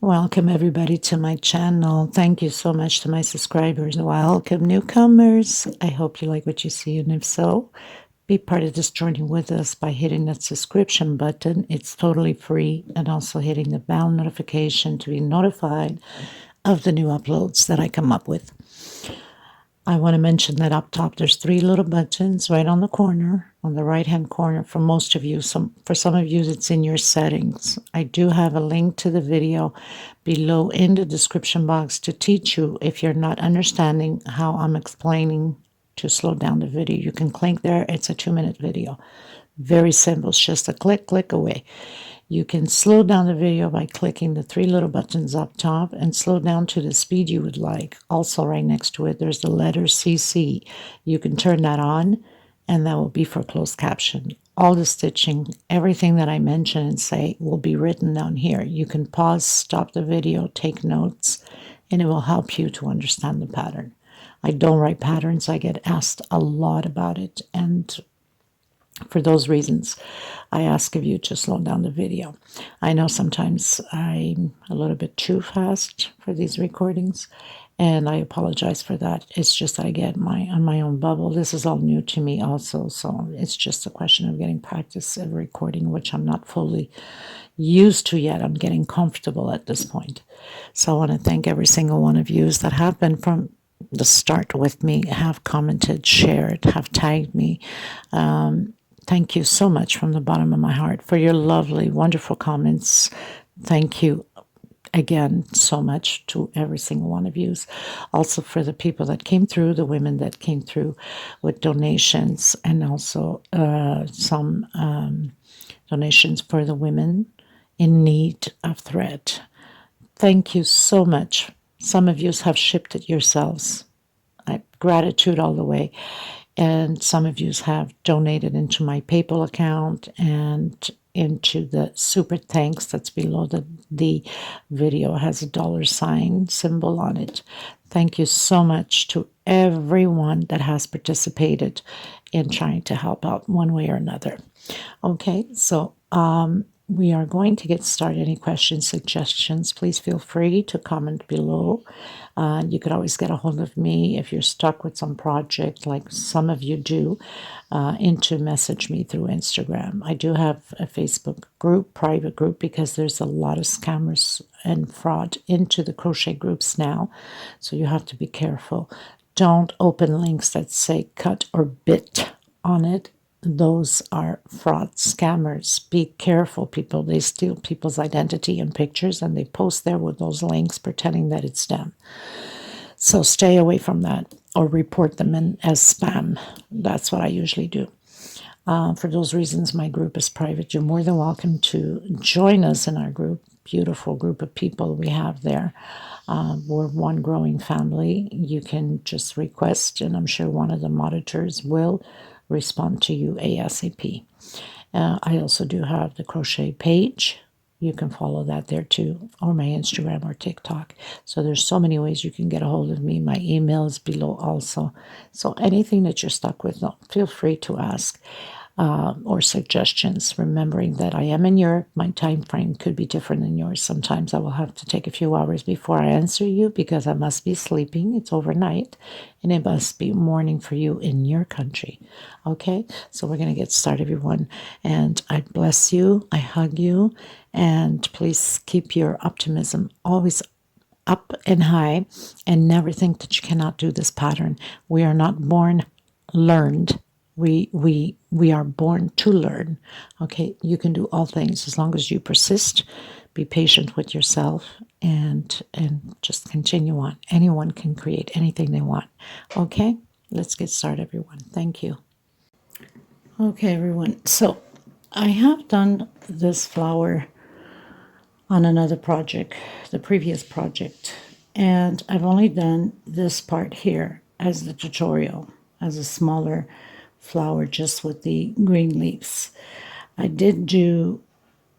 Welcome everybody to my channel. Thank you so much to my subscribers. Welcome newcomers. I hope you like what you see, and if so, be part of this journey with us by hitting that subscription button. It's totally free, and also hitting the bell notification to be notified of the new uploads that I come up with. I want to mention that up top there's 3 little buttons right on the corner, on the right hand corner for most of you. For some of you it's in your settings. I do have a link to the video below in the description box to teach you if you're not understanding how I'm explaining to slow down the video. You can click there. It's a 2-minute video. Very simple. It's just a click away. You can slow down the video by clicking the 3 little buttons up top and slow down to the speed you would like. Also, right next to it, there's the letter CC. You can turn that on, and that will be for closed caption. All the stitching, everything that I mention and say will be written down here. You can pause, stop the video, take notes, and it will help you to understand the pattern. I don't write patterns. I get asked a lot about it, and for those reasons, I ask of you to slow down the video. I know sometimes I'm a little bit too fast for these recordings, and I apologize for that. It's just I get on my own bubble. This is all new to me also, so it's just a question of getting practice at recording, which I'm not fully used to yet. I'm getting comfortable at this point. So I want to thank every single one of you that have been from the start with me, have commented, shared, have tagged me. Thank you so much from the bottom of my heart for your lovely, wonderful comments. Thank you again so much to every single one of you. Also for the people that came through, the women that came through with donations, and also some donations for the women in need of thread. Thank you so much. Some of you have shipped it yourselves. Gratitude all the way. And some of you have donated into my PayPal account and into the super thanks that's below the video. It has a $ symbol on it. Thank you so much to everyone that has participated in trying to help out one way or another. Okay, so we are going to get started. Any questions, suggestions, please feel free to comment below. You could always get a hold of me if you're stuck with some project, like some of you do, to message me through Instagram. I do have a Facebook group, private group, because there's a lot of scammers and fraud into the crochet groups now, so you have to be careful. Don't open links that say cut or bit on it. Those are fraud scammers. Be careful, people. They steal people's identity and pictures, and they post there with those links pretending that it's them. So stay away from that, or report them as spam. That's what I usually do. For those reasons, my group is private. You're more than welcome to join us in our group. Beautiful group of people we have there. We're one growing family. You can just request, and I'm sure one of the monitors will respond to you ASAP. I also do have the crochet page. You can follow that there too, or my Instagram or TikTok. So there's so many ways you can get a hold of me. My email is below also. So anything that you're stuck with, feel free to ask. Or suggestions, remembering that I am in Europe. My time frame could be different than yours. Sometimes I will have to take a few hours before I answer you because I must be sleeping. It's overnight, and it must be morning for you in your country. Okay, so we're going to get started, everyone, and I bless you, I hug you, and please keep your optimism always up and high, and never think that you cannot do this pattern. We are not born learned. We are born to learn. Okay, you can do all things as long as you persist, be patient with yourself, and just continue on. Anyone can create anything they want. Okay, let's get started, everyone. Thank you. Okay, everyone. So I have done this flower on another project, the previous project, and I've only done this part here as the tutorial, as a smaller flower just with the green leaves. I did do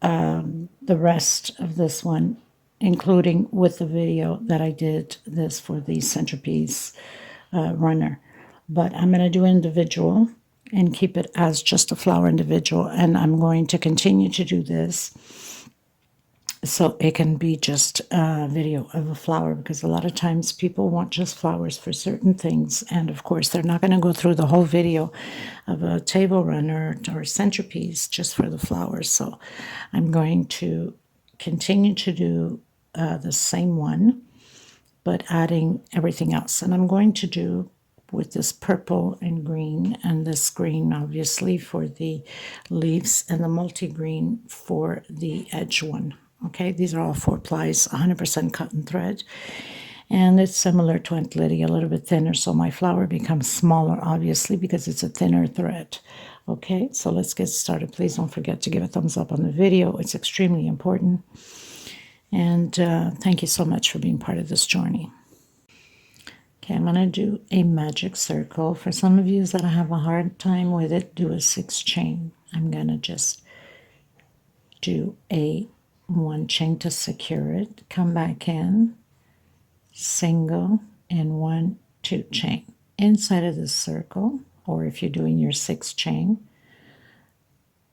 the rest of this one, including with the video that I did this for the centerpiece runner. But I'm going to do individual and keep it as just a flower individual, and I'm going to continue to do this So it can be just a video of a flower, because a lot of times people want just flowers for certain things. And of course, they're not going to go through the whole video of a table runner or centerpiece just for the flowers. So I'm going to continue to do the same one, but adding everything else. And I'm going to do with this purple and green, and this green obviously for the leaves, and the multi-green for the edge one. Okay, these are all 4 plies, 100% cotton thread, and it's similar to Aunt Lydia, a little bit thinner, so my flower becomes smaller obviously because it's a thinner thread. Okay, so let's get started. Please don't forget to give a thumbs up on the video. It's extremely important. And thank you so much for being part of this journey. Okay, I'm going to do a magic circle. For some of you that have a hard time with it, do a 6 chain. I'm going to just do a 1 chain to secure it, come back in, single, and 1, 2 chain. Inside of this circle, or if you're doing your 6 chain,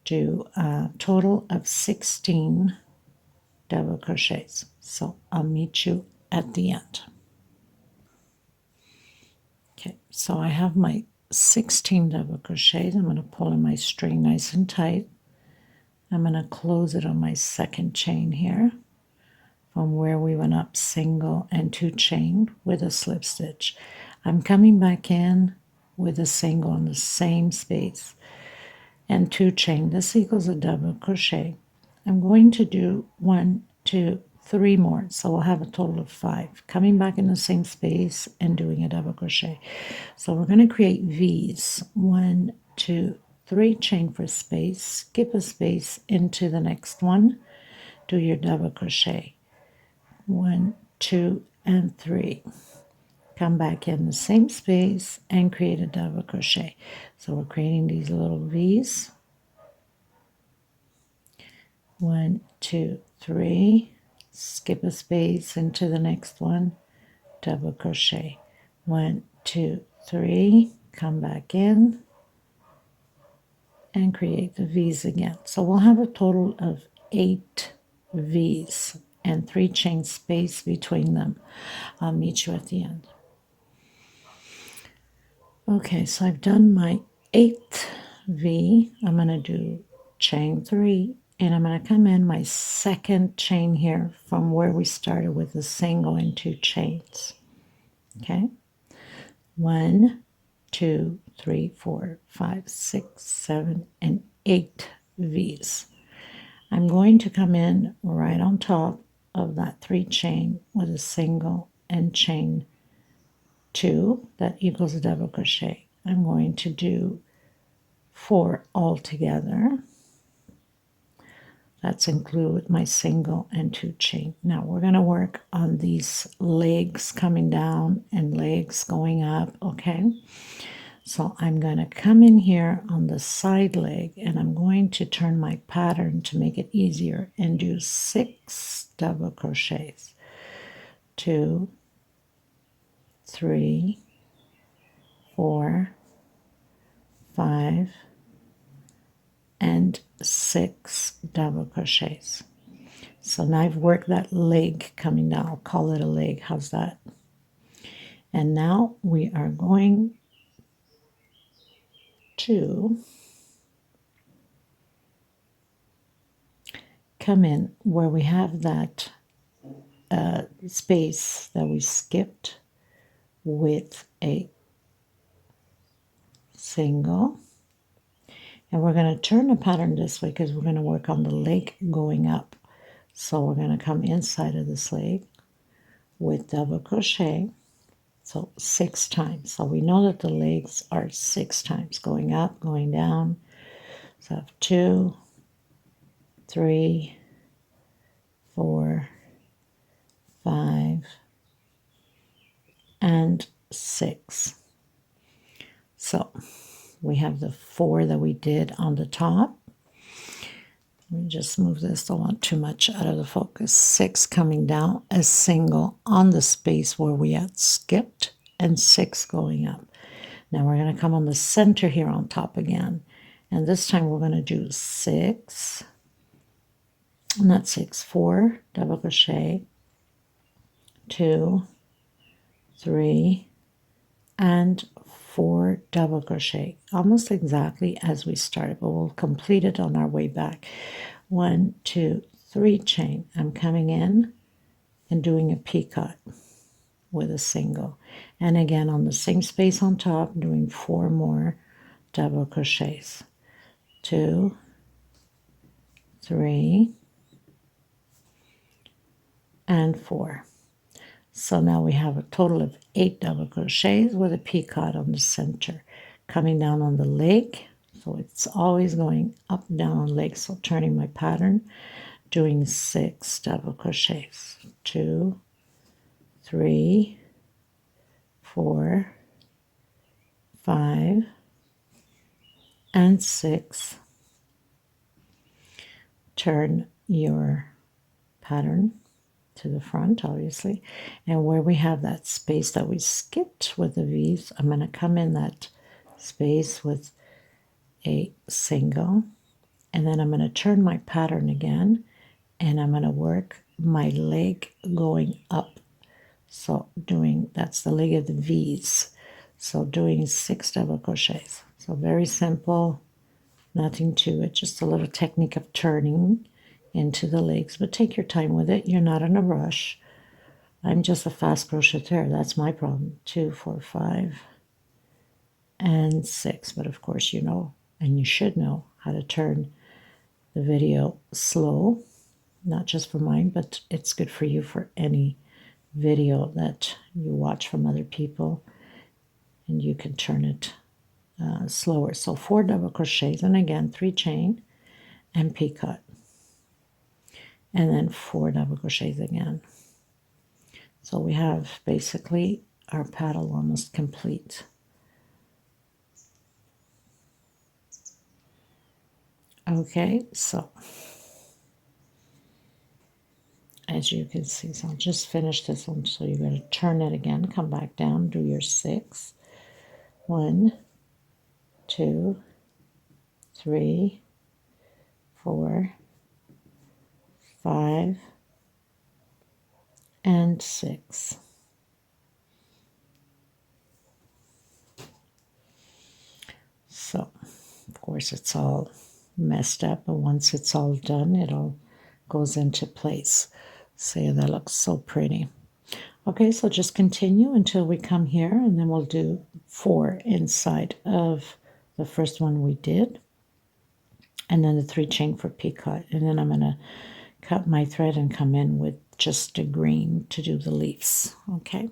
do a total of 16 double crochets. So I'll meet you at the end. Okay, so I have my 16 double crochets. I'm going to pull in my string nice and tight. I'm going to close it on my 2nd chain here from where we went up, single and 2 chain with a slip stitch. I'm coming back in with a single on the same space and 2 chain. This equals a double crochet. I'm going to do 1, 2, 3 more, so we'll have a total of 5. Coming back in the same space and doing a double crochet. So we're going to create V's. 1, 2, 3 chain for space, skip a space into the next one, do your double crochet. 1, 2, and 3. Come back in the same space and create a double crochet. So we're creating these little V's. 1, 2, 3. Skip a space into the next one, double crochet. 1, 2, 3. Come back in and create the V's again. So we'll have a total of 8 V's and 3 chain space between them. I'll meet you at the end. Okay, so I've done my 8th V. I'm going to do chain 3, and I'm going to come in my 2nd chain here from where we started with a single and 2 chains. Okay, 1, 2, 3, 4, 5, 6, 7, and 8 V's. I'm going to come in right on top of that 3 chain with a single and chain 2 that equals a double crochet. I'm going to do 4 all together. That's include my single and 2 chain. Now we're going to work on these legs coming down and legs going up, okay? So I'm going to come in here on the side leg, and I'm going to turn my pattern to make it easier and do 6 double crochets. 2, 3, 4, 5, and 6 double crochets. So now I've worked that leg coming down. I'll call it a leg. How's that? And now we are going to come in where we have that space that we skipped with a single. And we're going to turn the pattern this way because we're going to work on the leg going up. So we're going to come inside of this leg with double crochet. So 6 times. So we know that the legs are 6 times, going up, going down. So I have 2, 3, 4, 5, and 6. So we have the 4 that we did on the top. Let me just move this. Don't want too much out of the focus. 6 coming down, a single on the space where we had skipped, and 6 going up. Now we're going to come on the center here on top again. And this time we're going to do 6, not 6, 4 double crochet, 2, 3, and 4 double crochet, almost exactly as we started, but we'll complete it on our way back. 1, 2, 3 chain. I'm coming in and doing a picot with a single, and again on the same space on top doing 4 more double crochets, 2, 3, and 4. So now we have a total of 8 double crochets with a picot on the center, coming down on the leg. So it's always going up, down on leg. So turning my pattern, doing 6 double crochets, 2, 3, 4, 5, and 6. Turn your pattern to the front, obviously, and where we have that space that we skipped with the V's, I'm going to come in that space with a single, and then I'm going to turn my pattern again, and I'm going to work my leg going up. So that's the leg of the V's. So doing 6 double crochets. So very simple, nothing to it, just a little technique of turning into the legs, but take your time with it. You're not in a rush. I'm just a fast crocheter. That's my problem. 2, 4, 5, and 6. But of course, you know, and you should know how to turn the video slow, not just for mine, but it's good for you for any video that you watch from other people, and you can turn it slower. So 4 double crochets, and again 3 chain and picot, and then 4 double crochets again. So we have basically our paddle almost complete. Okay, so as you can see, so I'll just finish this one. So you're going to turn it again, come back down, do your 6. 1, 2, 3, 4, 5, and 6. So, of course, it's all messed up, but once it's all done, it all goes into place. See, that looks so pretty. Okay, so just continue until we come here, and then we'll do 4 inside of the first one we did, and then the 3 chain for picot, and then I'm going to cut my thread and come in with just a green to do the leaves. Okay,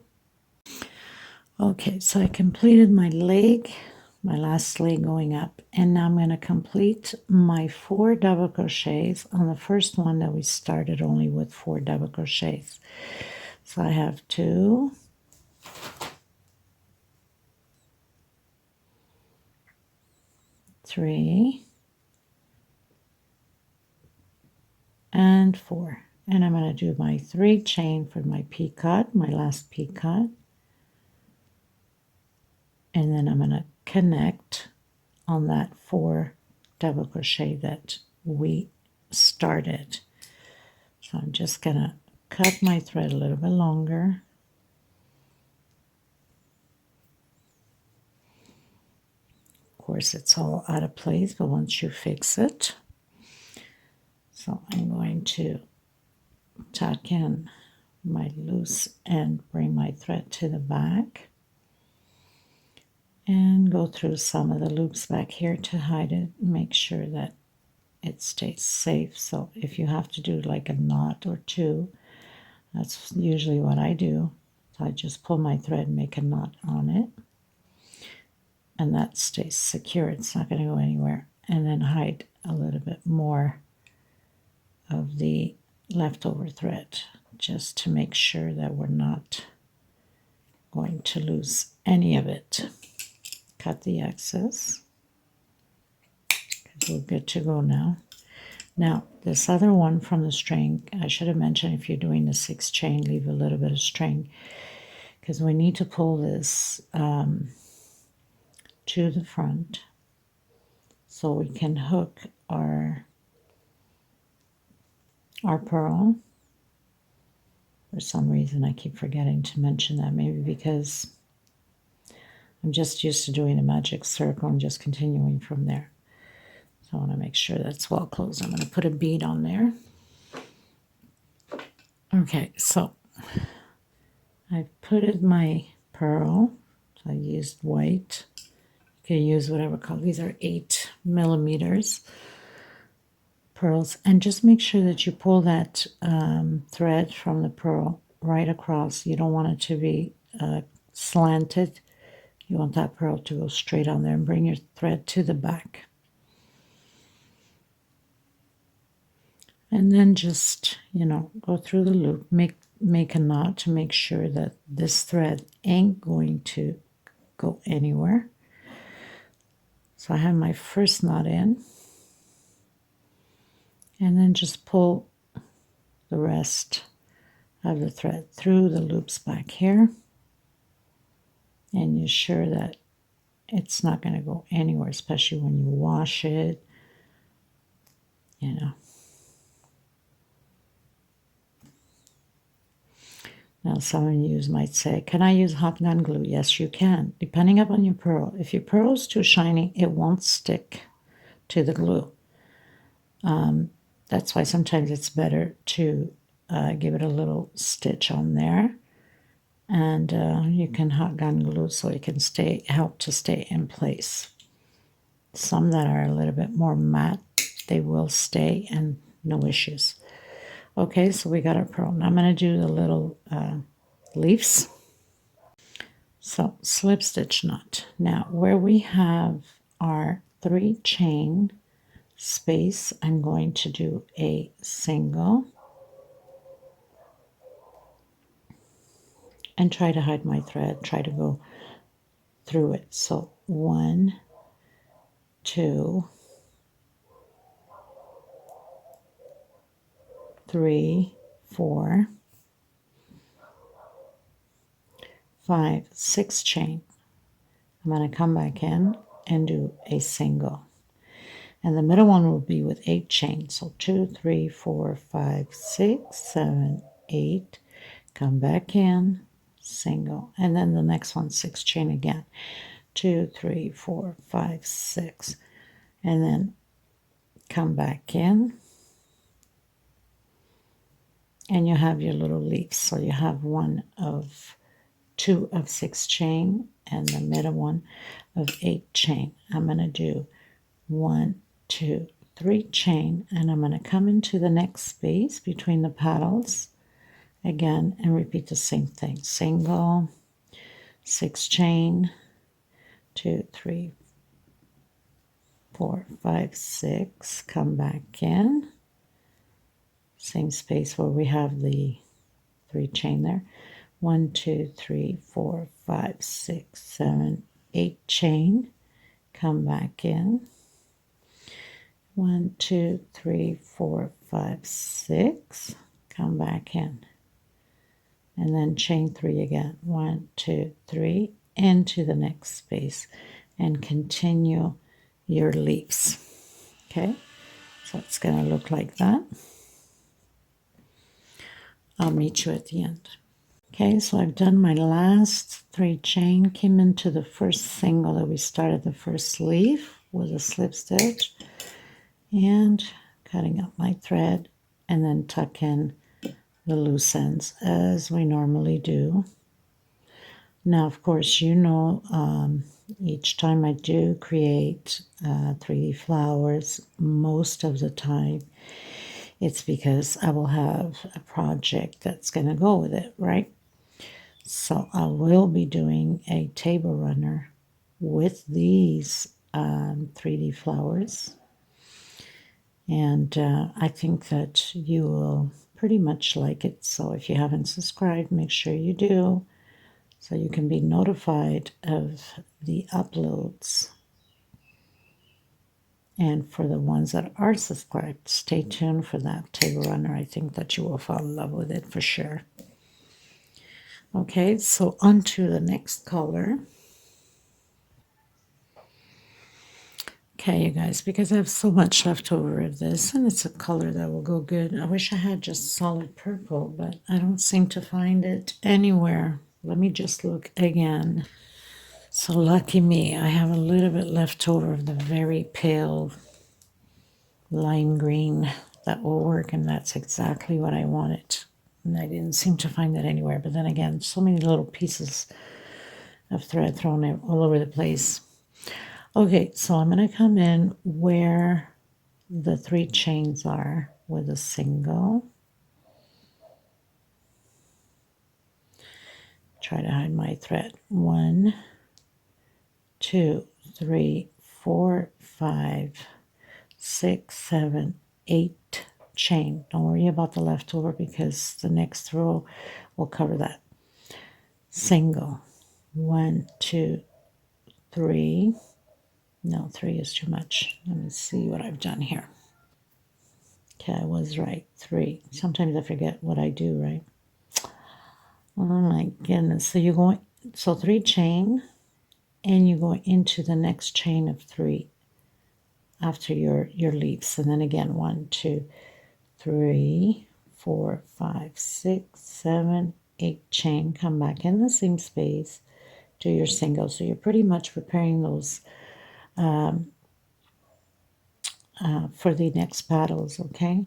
so I completed my leg, my last leg going up, and now I'm going to complete my 4 double crochets on the first one that we started only with 4 double crochets. So I have 2, 3, and 4, and I'm going to do my 3 chain for my picot, my last picot, and then I'm going to connect on that 4 double crochet that we started. So I'm just going to cut my thread a little bit longer. Of course, it's all out of place, but once you fix it, so I'm going to tuck in my loose end, bring my thread to the back, and go through some of the loops back here to hide it, make sure that it stays safe. So if you have to do like a knot or 2, that's usually what I do. So I just pull my thread and make a knot on it, and that stays secure. It's not going to go anywhere. And then hide a little bit more of the leftover thread, just to make sure that we're not going to lose any of it. Cut the excess, because we're good to go now. Now, this other one from the string, I should have mentioned, if you're doing the 6 chain, leave a little bit of string, because we need to pull this to the front so we can hook our our pearl. For some reason, I keep forgetting to mention that, maybe because I'm just used to doing a magic circle and just continuing from there. So I want to make sure that's well closed. I'm going to put a bead on there. Okay, so I've put my pearl. So I used white. You can use whatever color. These are 8mm pearls. And just make sure that you pull that thread from the pearl right across. You don't want it to be slanted. You want that pearl to go straight on there, and bring your thread to the back. And then just, go through the loop, make a knot to make sure that this thread ain't going to go anywhere. So I have my first knot in, and then just pull the rest of the thread through the loops back here, and you're sure that it's not going to go anywhere, especially when you wash it, Now, some of you might say, can I use hot gun glue? Yes, you can, depending upon your pearl. If your pearl is too shiny, it won't stick to the glue. That's why sometimes it's better to give it a little stitch on there. And you can hot gun glue so it can help to stay in place. Some that are a little bit more matte, they will stay and no issues. Okay, so we got our pearl. Now I'm going to do the little leaves. So slip stitch knot. Now where we have our 3 chain space, I'm going to do a single and try to hide my thread, try to go through it. So 1, 2, 3, 4, 5, 6 chain. I'm going to come back in and do a single. And the middle one will be with 8 chains. So 2, 3, 4, 5, 6, 7, 8. Come back in, single. And then the next one, 6 chain again. 2, 3, 4, 5, 6. And then come back in. And you have your little leaves. So you have 2 of 6 chain and the middle one of 8 chain. I'm going to do 1, 2, 3 chain, and I'm going to come into the next space between the petals again and repeat the same thing. Single, 6 chain, 2, 3, 4, 5, 6. Come back in. Same space where we have the 3 chain there. 1, 2, 3, 4, 5, 6, 7, 8 chain. Come back in. 1, 2, 3, 4, 5, 6. Come back in. And then chain 3 again. 1, 2, 3. Into the next space. And continue your leaves. Okay? So it's going to look like that. I'll meet you at the end. Okay, so I've done my last 3 chain, came into the first single that we started the first leaf with a slip stitch, and cutting up my thread, and then tuck in the loose ends as we normally do. Now, of course, each time I do create 3D flowers, most of the time it's because I will have a project that's going to go with it, right? So I will be doing a table runner with these 3D flowers. And I think that you will pretty much like it. So if you haven't subscribed, make sure you do, so you can be notified of the uploads. And for the ones that are subscribed, stay tuned for that table runner. I think that you will fall in love with it for sure. Okay, so on to the next color. Okay, you guys, because I have so much left over of this, and it's a color that will go good. I wish I had just solid purple, but I don't seem to find it anywhere. Let me just look again. So lucky me, I have a little bit left over of the very pale lime green that will work, and that's exactly what I wanted. And I didn't seem to find it anywhere, but then again, so many little pieces of thread thrown all over the place. Okay, so I'm going to come in where the 3 chains are with a single. Try to hide my thread. 1, 2, 3, 4, 5, 6, 7, 8 chain. Don't worry about the leftover because the next row will cover that. Single. 1, 2, 3. No, 3 is too much. Let me see what I've done here. Okay, I was right. 3. Sometimes I forget what I do, right? Oh my goodness. So you're going, so 3 chain, and you go into the next chain of 3 after your leaves. And then again, 1, 2, 3, 4, 5, 6, 7, 8 chain. Come back in the same space, do your single. So you're pretty much preparing those for the next paddles, okay?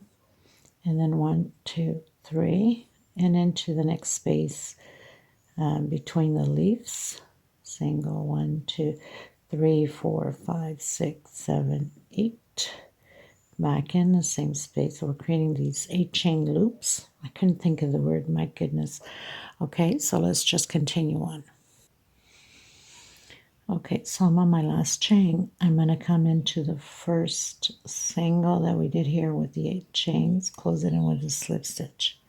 And then 1, 2, 3, and into the next space between the leaves. Single. 1, 2, 3, 4, 5, 6, 7, 8. Back in the same space. So we're creating these 8 chain loops. I couldn't think of the word, my goodness. Okay, so let's just continue on. Okay, so I'm on my last chain. I'm going to come into the first single that we did here with the 8 chains, close it in with a slip stitch.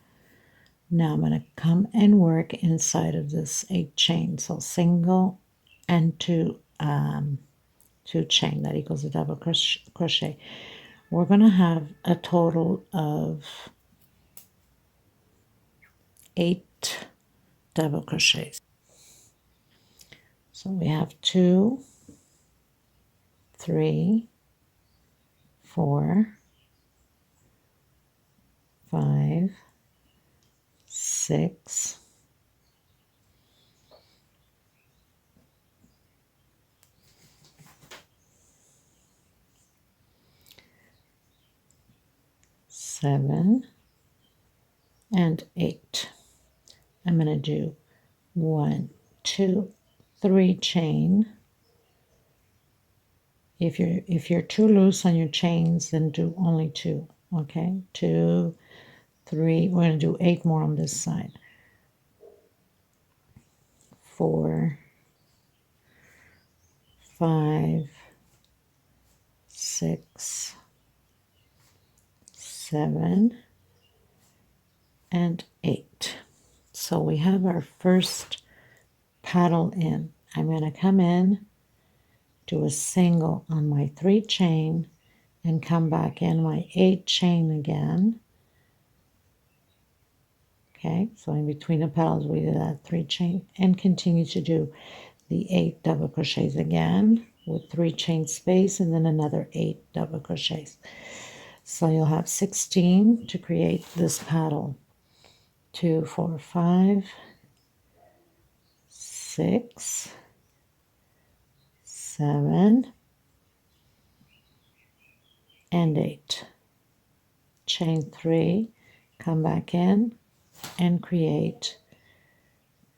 Now I'm going to come and work inside of this 8 chain. So single and 2 chain, that equals a double crochet. We're going to have a total of 8 double crochets. So we have 2, 3, 4, 5, 6, 7, and 8. I'm going to do 1, 2, 3 chain. If you're too loose on your chains, then do only 2. Okay, 2, 3. We're going to do 8 more on this side. 4, 5, 6, 7, and 8. So we have our first paddle in. I'm going to come in, do a single on my 3 chain, and come back in my 8 chain again. Okay, so in between the paddles we did that 3 chain, and continue to do the 8 double crochets again with 3 chain space, and then another 8 double crochets. So you'll have 16 to create this paddle. 2, 4, 5, 6, 7, and 8. Chain 3, come back in and create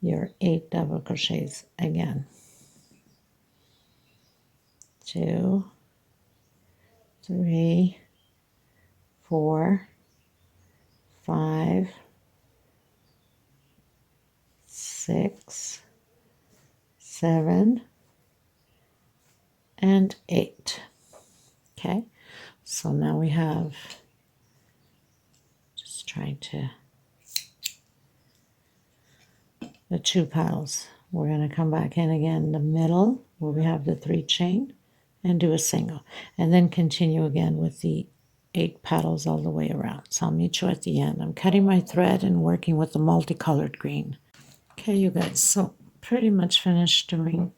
your 8 double crochets again. 2, 3, 4, 5, 6, 7, and 8. Okay, so now we have, just trying to, the 2 paddles. We're going to come back in again in the middle where we have the 3 chain and do a single, and then continue again with the 8 paddles all the way around. So I'll meet you at the end. I'm cutting my thread and working with the multicolored green. Okay, you guys, so pretty much finished doing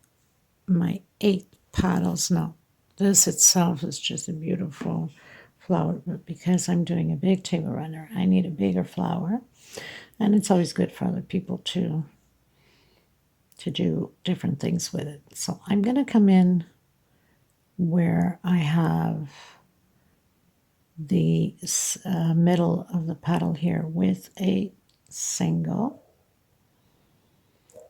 my 8 paddles. No, This itself is just a beautiful flower, but because I'm doing a big table runner, I need a bigger flower. And it's always good for other people to do different things with it. So I'm going to come in where I have the middle of the petal here with a single.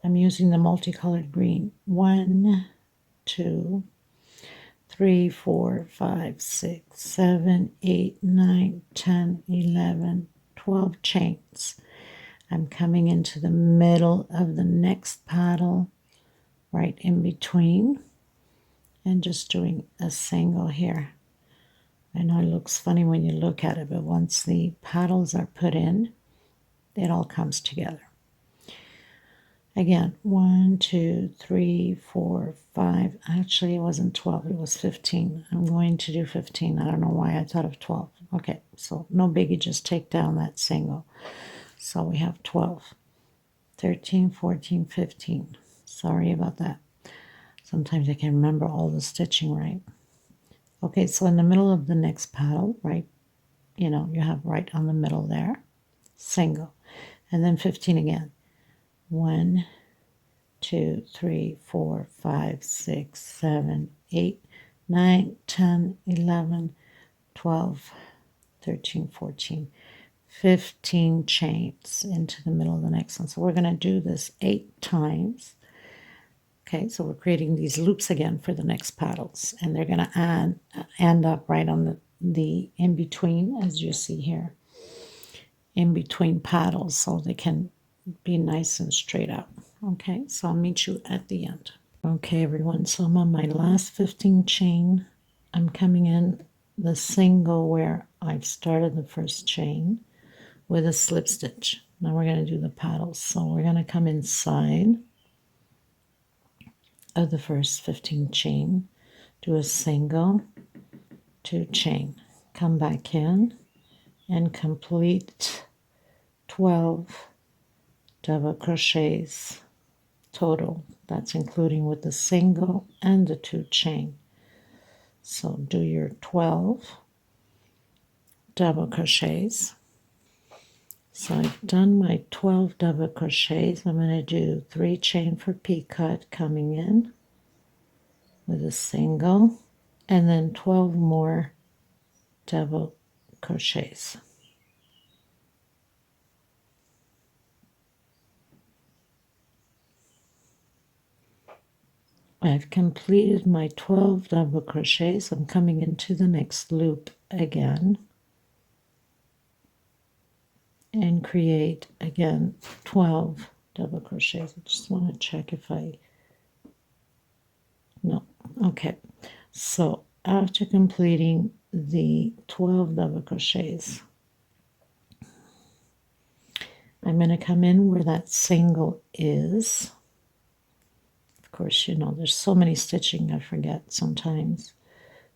I'm using the multicolored green. 1, 2, 3, 4, 5, 6, 7, 8, 9, 10, 11, 12 chains. I'm coming into the middle of the next petal, right in between, and just doing a single here. I know it looks funny when you look at it, but once the petals are put in, it all comes together. Again, 1, 2, 3, 4, 5. Actually, it wasn't 12, it was 15. I'm going to do 15. I don't know why I thought of 12. Okay, so no biggie, just take down that single. So we have 12, 13, 14, 15. Sorry about that. Sometimes I can remember all the stitching right. Okay, so in the middle of the next petal, right, you have right on the middle there, single, and then 15 again. 1, 2, 3, 4, 5, 6, 7, 8, 9, 10, 11, 12, 13, 14, 15 chains into the middle of the next one. So we're going to do this 8 times. Okay, so we're creating these loops again for the next petals, and they're going to end up right on the in between, as you see here, in between petals, so they can be nice and straight up. Okay, so I'll meet you at the end. Okay, everyone, so I'm on my last 15 chain. I'm coming in the single where I've started the first chain with a slip stitch. Now we're going to do the petals, so we're going to come inside of the first 15 chain, do a single, 2 chain, come back in and complete 12 double crochets total. That's including with the single and the 2 chain. So do your 12 double crochets. So I've done my 12 double crochets. I'm going to do 3 chain for picot coming in with a single, and then 12 more double crochets. I've completed my 12 double crochets. I'm coming into the next loop again and create again 12 double crochets. I just want to check if no, okay. So after completing the 12 double crochets, I'm going to come in where that single is. Of course, there's so many stitching I forget sometimes.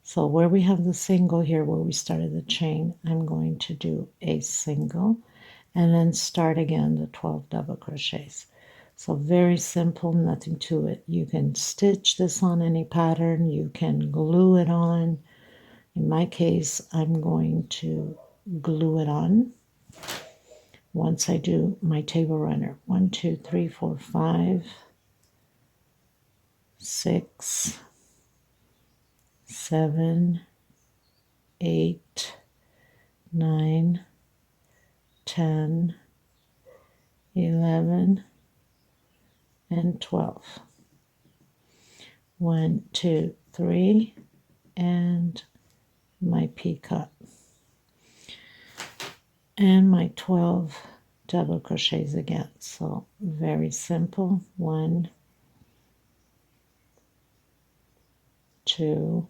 So where we have the single here, where we started the chain, I'm going to do a single and then start again the 12 double crochets. So very simple, nothing to it. You can stitch this on any pattern, you can glue it on. In my case, I'm going to glue it on once I do my table runner. 1, 2, 3, 4, 5, 6, 7, 8, 9, 10, 11, and 12. 1, 2, 3, and my picot. And my 12 double crochets again. So very simple. 1, 2.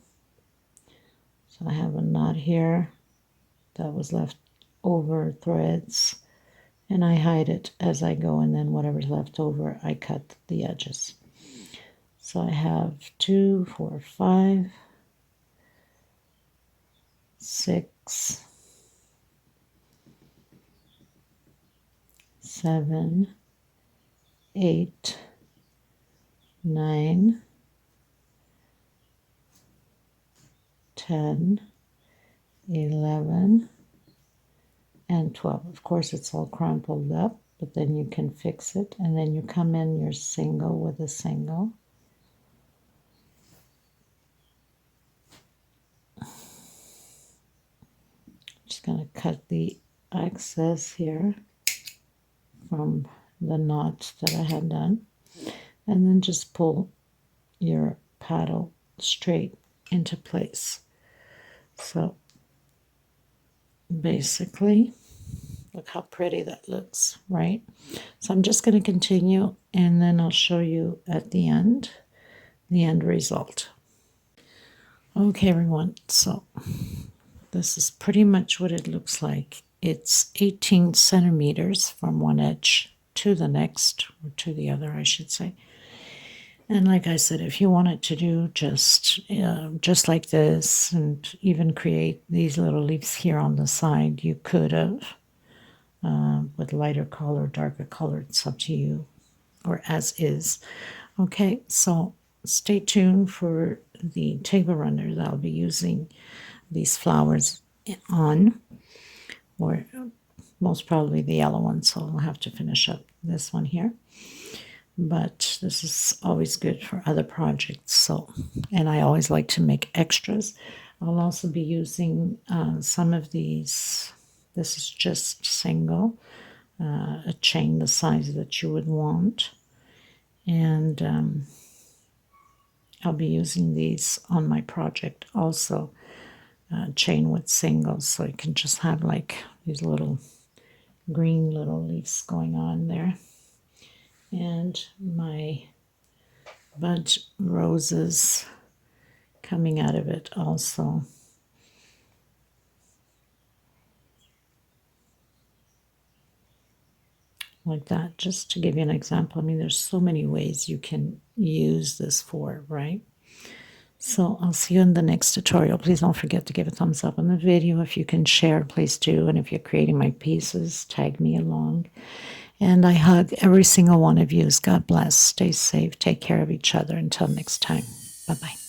So I have a knot here that was left over threads, and I hide it as I go, and then whatever's left over I cut the edges. So I have 2, 4, 5, 6, 7, 8, 9, 10, 11, and 12. Of course, it's all crumpled up, but then you can fix it. And then you come in your single with a single. Just going to cut the excess here from the knot that I had done. And then just pull your paddle straight into place. So basically, look how pretty that looks, right? So I'm just going to continue, and then I'll show you at the end result. Okay, everyone, so this is pretty much what it looks like. It's 18 centimeters from one edge to the next, or to the other, I should say. And like I said, if you wanted to do just like this, and even create these little leaves here on the side, you could have. With lighter color, darker color, it's up to you, or as is. Okay, so stay tuned for the table runner that I'll be using these flowers on, or most probably the yellow one, so I'll have to finish up this one here. But this is always good for other projects, so, and I always like to make extras. I'll also be using some of these. This is just single, a chain the size that you would want. And I'll be using these on my project also, chain with singles, so you can just have like these little green little leaves going on there. And my bud roses coming out of it also. Like that, just to give you an example. I mean, there's so many ways you can use this for, right? So I'll see you in the next tutorial. Please don't forget to give a thumbs up on the video. If you can share, please do. And if you're creating my pieces, tag me along. And I hug every single one of you. God bless. Stay safe. Take care of each other. Until next time. Bye-bye.